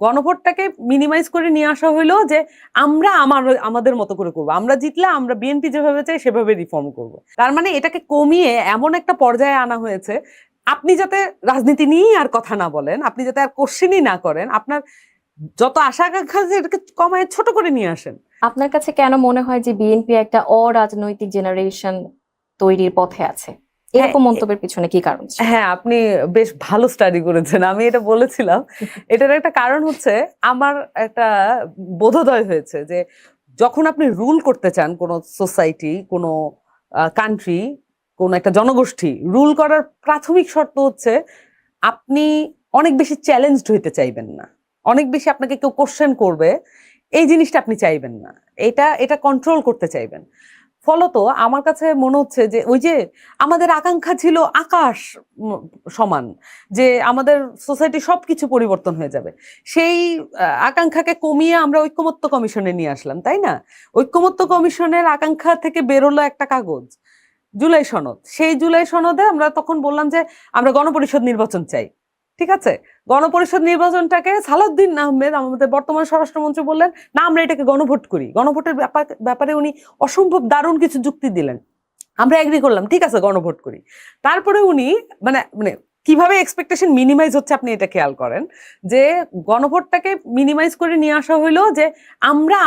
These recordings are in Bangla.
গণভোটটাকে মিনিমাইজ করে নিয়ে আসা হইলো যে আমরা আমাদের মতো করে করবো, আমরা জিতলে আমরা বিএনপি যেভাবে চাই সেভাবে রিফর্ম করব। তার মানে এটাকে কমিয়ে এমন একটা পর্যায়ে আনা হয়েছে, আপনি যাতে রাজনীতি নিয়েই আর কথা না বলেন, আপনি যাতে আর কোশ্চেনই না করেন, আপনার যত আশা আকাঙ্ক্ষা আছে এটাকে কমায় ছোট করে নিয়ে আসেন। আপনার কাছে কেন মনে হয় যে বিএনপি একটা অরাজনৈতিক জেনারেশন তৈরির পথে আছে? এরকম মন্তব্যের পিছনে কি কারণ? হ্যাঁ, আপনি বেশ ভালো স্টাডি করেছেন, আমি এটা বলেছিলাম। এটার একটা কারণ হচ্ছে আমার একটা বোধোদয় হয়েছে যে যখন আপনি রুল করতে চান কোনো সোসাইটি, কোনো কান্ট্রি, কোন একটা জনগোষ্ঠী, রুল করার প্রাথমিক শর্ত হচ্ছে আপনি অনেক বেশি চ্যালেঞ্জড হইতে চাইবেন না, অনেক বেশি আপনাকে কেউ কোশ্চেন করবে এই জিনিসটা আপনি চাইবেন না, এটা কন্ট্রোল করতে চাইবেন। ফলত আমার কাছে মনে হচ্ছে যে ওই যে আমাদের আকাঙ্ক্ষা ছিল আকাশ সমান, যে আমাদের সোসাইটি সবকিছু পরিবর্তন হয়ে যাবে, সেই আকাঙ্ক্ষাকে কমিয়ে আমরা ঐক্যমত্য কমিশনে নিয়ে আসলাম, তাই না? ঐক্যমত্য কমিশনের আকাঙ্ক্ষা থেকে বেরোলো একটা কাগজ, জুলাই সনদ। সেই জুলাই সনদে আমরা তখন বললাম যে আমরা গণপরিষদ নির্বাচন চাই। ঠিক আছে, গণপরিষদ নির্বাচনটাকে সালাউদ্দিন আহমেদ আমাদের বর্তমান স্বরাষ্ট্রমন্ত্রী বললেন না আমরা এটাকে গণভোট করি। গণভোটের ব্যাপারে উনি অসম্ভব দারুণ কিছু যুক্তি দিলেন, আমরা এগ্রি করলাম, ঠিক আছে গণভোট করি। তারপরে উনি মানে মানে কিভাবে এক্সপেকটেশন মিনিমাইজ হচ্ছে আপনি এটা খেয়াল করেন, যে গণভোটটাকে মিনিমাইজ করে নিয়ে আসা হইলো যে আমরা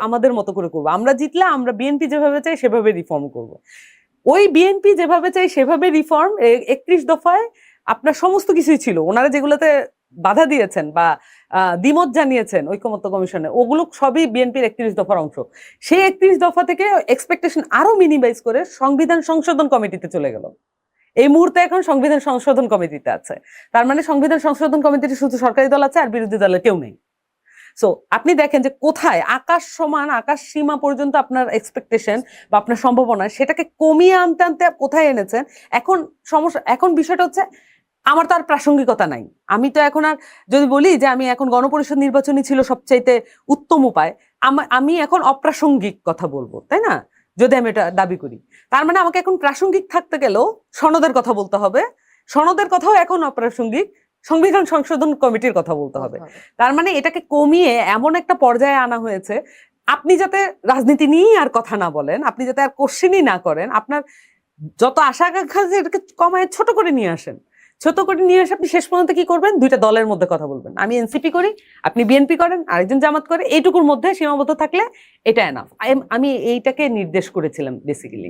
আমাদের মতো করে করবো, আমরা জিতলে আমরা বিএনপি যেভাবে চাই সেভাবে রিফর্ম করবো। ওই বিএনপি যেভাবে চাই সেভাবে রিফর্ম 31 দফায় আপনার সমস্ত কিছুই ছিল, ওনারা যেগুলোতে বাধা দিয়েছেন বা দ্বিমত জানিয়েছেন ঐকমত্য কমিশনে, ওগুলো সবই বিএনপির 31 দফার অংশ। সেই 31 দফা থেকে এক্সপেকটেশন আরো মিনিমাইজ করে সংবিধান সংশোধন কমিটিতে চলে গেল। এই মুহূর্তে এখন সংবিধান সংশোধন কমিটিতে আছে। তার মানে সংবিধান সংশোধন কমিটিতে শুধু সরকারি দল আছে আর বিরোধী দলের কেউ নেই। সো আপনি দেখেন যে কোথায় আকাশ সমান, আকাশ সীমা পর্যন্ত আপনার এক্সপেকটেশন বা আপনার সম্ভাবনা, সেটাকে কমিয়ে আনতে আনতে কোথায় এনেছেন। এখন সমস্যা, এখন বিষয়টা হচ্ছে আমার তো আর প্রাসঙ্গিকতা নাই। আমি তো এখন আর যদি বলি যে আমি এখন গণপরিষদ নির্বাচনই ছিল সবচাইতে উত্তম উপায়, আমি এখন অপ্রাসঙ্গিক কথা বলবো, তাই না? যদি আমি এটা দাবি করি, তার মানে আমাকে এখন প্রাসঙ্গিক থাকতে গেলেও সনদের কথা বলতে হবে, সনদের কথাও এখন অপ্রাসঙ্গিক, সংবিধান সংশোধন কমিটির কথা বলতে হবে। তার মানে এটাকে কমিয়ে এমন একটা পর্যায়ে আনা হয়েছে, আপনি যাতে রাজনীতি নিয়েই আর কথা না বলেন, আপনি যাতে আর কোশ্চেনই না করেন, আপনার যত আশা আকাঙ্ক্ষা আছে এটাকে কমায় ছোট করে নিয়ে আসেন। ছোট করে নিয়ে এসে আপনি শেষ পর্যন্ত কি করবেন? দুইটা দলের মধ্যে কথা বলবেন, আমি এনসিপি করি, আপনি বিএনপি করেন, আরেকজন জামাত করে, এইটুকুর মধ্যে সীমাবদ্ধ থাকলে এটা এনাফ। আমি এইটাকে নির্দেশ করেছিলাম বেসিক্যালি।